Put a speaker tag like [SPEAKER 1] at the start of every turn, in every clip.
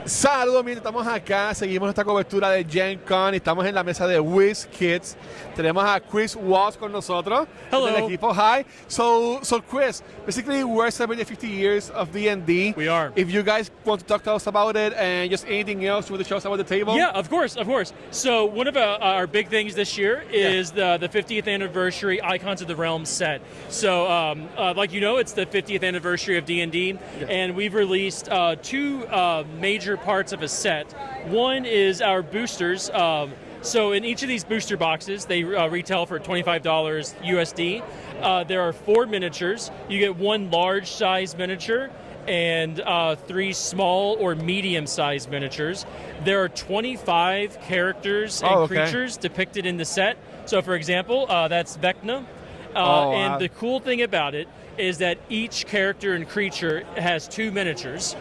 [SPEAKER 1] Saludos, mi gente, estamos acá, seguimos esta cobertura de Gen Con y estamos en la mesa de Wiz Kids. Tenemos a Chris Walz con nosotros.
[SPEAKER 2] Hello.
[SPEAKER 1] Del equipo. Hi. So Chris, basically we're celebrating 50 years of D&D.
[SPEAKER 2] We are.
[SPEAKER 1] If you guys want to talk to us about it and just anything else with the shows about the table.
[SPEAKER 2] Yeah, of course. So one of our big things this year is the 50th anniversary Icons of the Realm set. So like you know, it's the 50th anniversary of D&D, and we've released two major parts of a set. One is our boosters. So in each of these booster boxes, they retail for $25 USD. There are 4 miniatures. You get 1 large size miniature and 3 small or medium sized miniatures. There are 25 characters and creatures depicted in the set. So for example, that's Vecna. And the cool thing about it is that each character and creature has 2 miniatures,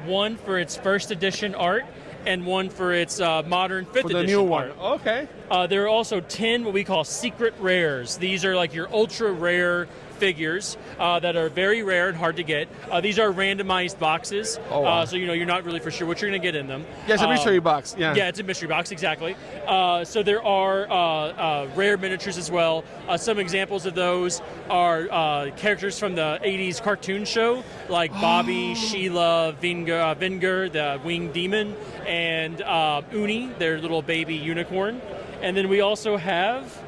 [SPEAKER 2] one for its first edition art and one for its modern 5th edition
[SPEAKER 1] new one.
[SPEAKER 2] art.
[SPEAKER 1] Okay.
[SPEAKER 2] There are also 10 what we call secret rares. These are like your ultra rare figures that are very rare and hard to get. These are randomized boxes, so you know you're not really for sure what you're going to get in them.
[SPEAKER 1] Yeah, it's a mystery box. Yeah,
[SPEAKER 2] it's a mystery box, exactly. So there are rare miniatures as well. Some examples of those are characters from the 80s cartoon show, like Bobby, Sheila, Vinger, the winged demon, and Uni, their little baby unicorn. And then we also have,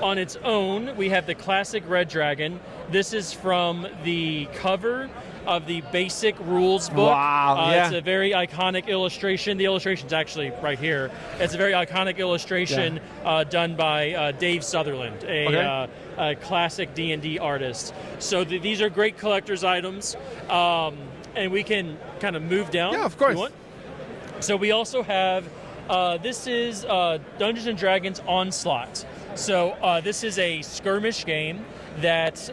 [SPEAKER 2] on its own, we have the classic Red Dragon. This is from the cover of the basic rules book.
[SPEAKER 1] Wow,
[SPEAKER 2] It's a very iconic illustration. The illustration's actually right here. It's a very iconic illustration done by Dave Sutherland, a classic D&D artist. So these are great collector's items, and we can kind of move down.
[SPEAKER 1] Yeah, of course.
[SPEAKER 2] If you want. So we also have, this is Dungeons & Dragons Onslaught. So this is a skirmish game that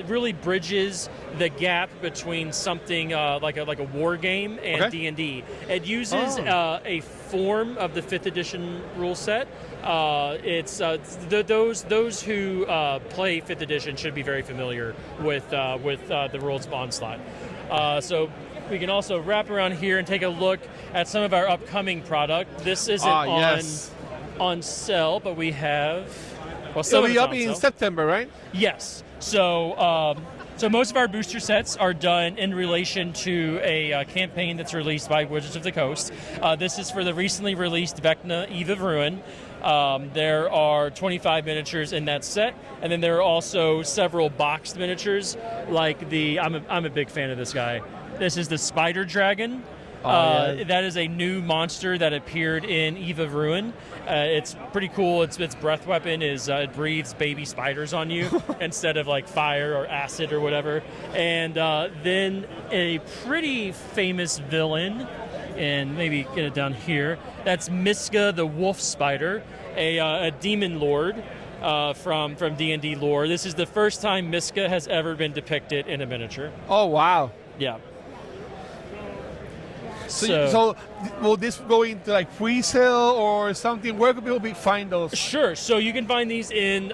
[SPEAKER 2] really bridges the gap between something like a war game and D&D. It uses a form of the 5th edition rule set. It's those who play 5th edition should be very familiar with the rules of Onslaught. So we can also wrap around here and take a look at some of our upcoming product. This isn't on sale, but we have. Well,
[SPEAKER 1] it'll be up in September, right?
[SPEAKER 2] Yes. So most of our booster sets are done in relation to a campaign that's released by Wizards of the Coast. This is for the recently released Vecna Eve of Ruin. There are 25 miniatures in that set, and then there are also several boxed miniatures, like the. I'm a big fan of this guy. This is the Spider Dragon. That is a new monster that appeared in Eve of Ruin. It's pretty cool. Its breath weapon is it breathes baby spiders on you instead of like fire or acid or whatever. And then a pretty famous villain, and maybe get it down here. That's Miska the Wolf Spider, a demon lord from D&D lore. This is the first time Miska has ever been depicted in a miniature.
[SPEAKER 1] Oh wow!
[SPEAKER 2] Yeah.
[SPEAKER 1] So will this go into like pre-sale or something? Where could people find those?
[SPEAKER 2] Sure. So you can find these in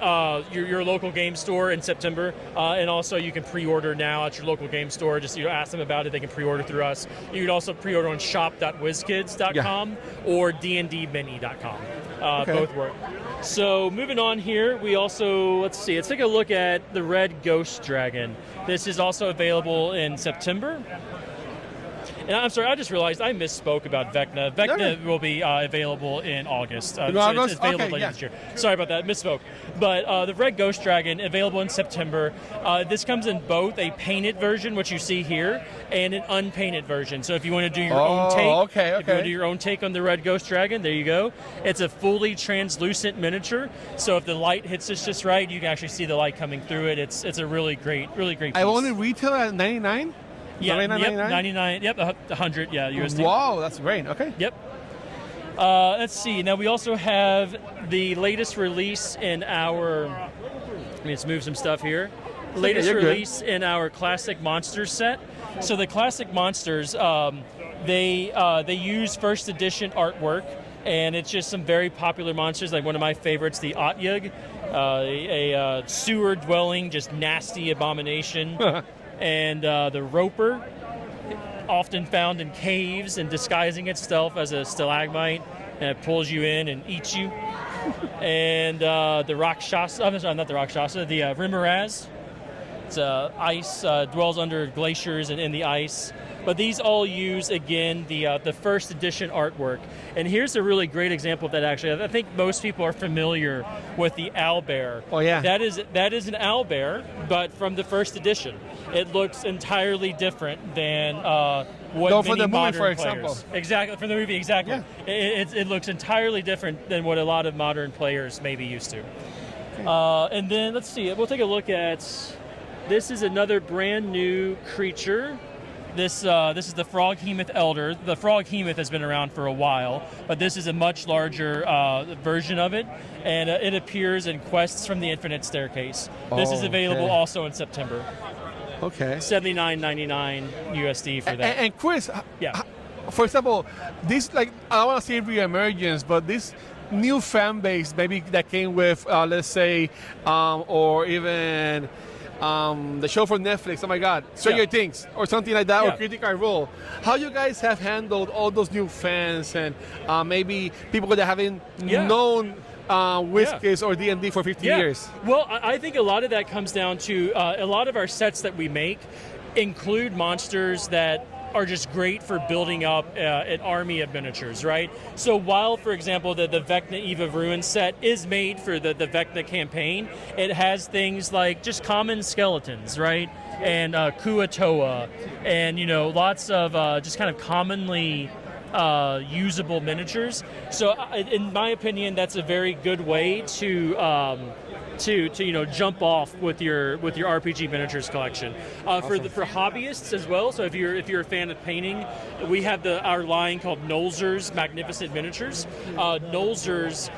[SPEAKER 2] your local game store in September, and also you can pre-order now at your local game store. Just ask them about it; they can pre-order through us. You can also pre-order on shop.wizkids.com or dndmini.com. Both work. So moving on here, we also let's take a look at the Red Ghost Dragon. This is also available in September. And I'm sorry, I just realized I misspoke about Vecna. Vecna will be available in August. So it's available later this year. Sorry about that, misspoke. But the Red Ghost Dragon, available in September. This comes in both a painted version, which you see here, and an unpainted version. So if you want to do your own take, if you want to do your own take on the Red Ghost Dragon, there you go. It's a fully translucent miniature. So if the light hits this just right, you can actually see the light coming through it. It's a really great piece.
[SPEAKER 1] I only retail at $99.
[SPEAKER 2] Yeah, 99. Yep, 100. Yeah, USD.
[SPEAKER 1] Wow, that's great. Okay.
[SPEAKER 2] Yep. Let's see. Now we also have the latest release in our. Let me just move some stuff here. Latest release in our classic monsters set. So the classic monsters, they use first edition artwork, and it's just some very popular monsters. Like one of my favorites, the Otyug, a sewer dwelling, just nasty abomination. And the Roper, often found in caves and disguising itself as a stalagmite, and it pulls you in and eats you. And the Rakshasa, I'm sorry, not the Rakshasa, the Rimaraz. It's ice, dwells under glaciers and in the ice. But these all use, again, the first edition artwork. And here's a really great example of that, actually. I think most people are familiar with the owlbear.
[SPEAKER 1] Oh, yeah.
[SPEAKER 2] That is an owlbear, but from the first edition. It looks entirely different than what
[SPEAKER 1] from
[SPEAKER 2] many
[SPEAKER 1] the movie,
[SPEAKER 2] modern
[SPEAKER 1] for
[SPEAKER 2] players.
[SPEAKER 1] example.
[SPEAKER 2] Exactly, from the movie, exactly.
[SPEAKER 1] Yeah.
[SPEAKER 2] It looks entirely different than what a lot of modern players may be used to. And then, let's see, we'll take a look at, this is another brand new creature. This is the Froghemoth Elder. The Froghemoth has been around for a while, but this is a much larger version of it, and it appears in Quests from the Infinite Staircase. This is available also in September.
[SPEAKER 1] Okay.
[SPEAKER 2] $79.99 USD for that.
[SPEAKER 1] And Chris,
[SPEAKER 2] Yeah.
[SPEAKER 1] for example, this, like, I don't want to say re-emergence, but this new fan base maybe that came with, let's say, or even the show from Netflix, oh my God, Stranger Things, or something like that, or Critical Role. How you guys have handled all those new fans and maybe people that haven't known WizKids or D&D for 50 years?
[SPEAKER 2] Well, I think a lot of that comes down to a lot of our sets that we make include monsters that are just great for building up an army of miniatures, right? So while, for example, the Vecna Eve of Ruin set is made for the Vecna campaign, it has things like just common skeletons, right? And Kuatoa, and, you know, lots of just kind of commonly usable miniatures. So in my opinion, that's a very good way to you know, jump off with your RPG miniatures collection.
[SPEAKER 1] Awesome.
[SPEAKER 2] For hobbyists as well. So if you're a fan of painting, we have our line called Nolzur's Magnificent Miniatures. Nolzur's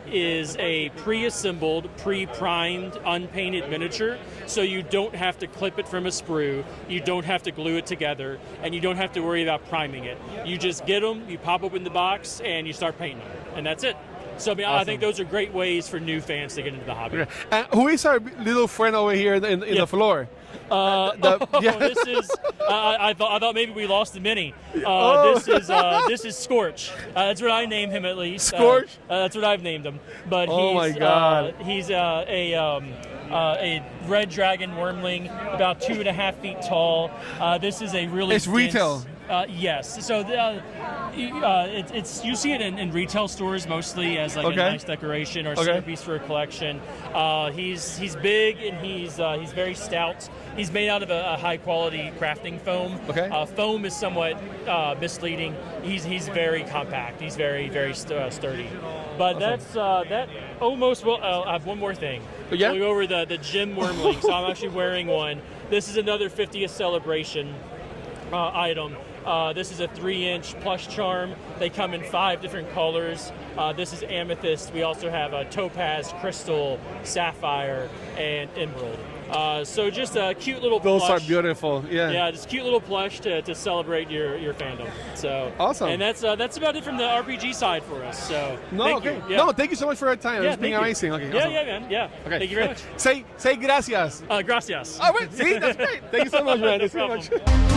[SPEAKER 2] is a pre-assembled, pre-primed, unpainted miniature. So you don't have to clip it from a sprue, you don't have to glue it together, and you don't have to worry about priming it. You just get them, you pop open the box, and you start painting them, and that's it. So I mean, I think those are great ways for new fans to get into the hobby.
[SPEAKER 1] Who is our little friend over here in the floor?
[SPEAKER 2] This is. I thought maybe we lost the mini. This is Scorch. That's what I named him, at least.
[SPEAKER 1] Scorch.
[SPEAKER 2] That's what I've named him. But
[SPEAKER 1] my God.
[SPEAKER 2] He's a red dragon wormling, about 2.5 feet tall. This is a really.
[SPEAKER 1] It's retail.
[SPEAKER 2] Yes. So it's you see it in retail stores mostly as like a nice decoration or centerpiece for a collection. He's big and he's very stout. He's made out of a high quality crafting foam. Foam is somewhat misleading. He's very compact. He's very sturdy. But that's that almost. Well, I have one more thing.
[SPEAKER 1] Yeah.
[SPEAKER 2] We'll go over the gem wormling. So I'm actually wearing one. This is another 50th celebration item. This is a 3-inch plush charm. They come in 5 different colors. This is amethyst. We also have a topaz, crystal, sapphire, and emerald. So just a cute little plush.
[SPEAKER 1] Those are beautiful. Yeah,
[SPEAKER 2] just cute little plush to celebrate your fandom. So
[SPEAKER 1] awesome.
[SPEAKER 2] And that's about it from the RPG side for us. So thank you. Yeah.
[SPEAKER 1] No, thank you so much for your time. It's been amazing. Okay, awesome.
[SPEAKER 2] Man. Yeah.
[SPEAKER 1] Okay.
[SPEAKER 2] Thank you very much.
[SPEAKER 1] Say gracias.
[SPEAKER 2] Gracias.
[SPEAKER 1] Oh, wait, see, that's great. Thank you so much, man.
[SPEAKER 2] No
[SPEAKER 1] Thank you so
[SPEAKER 2] problem.
[SPEAKER 1] much.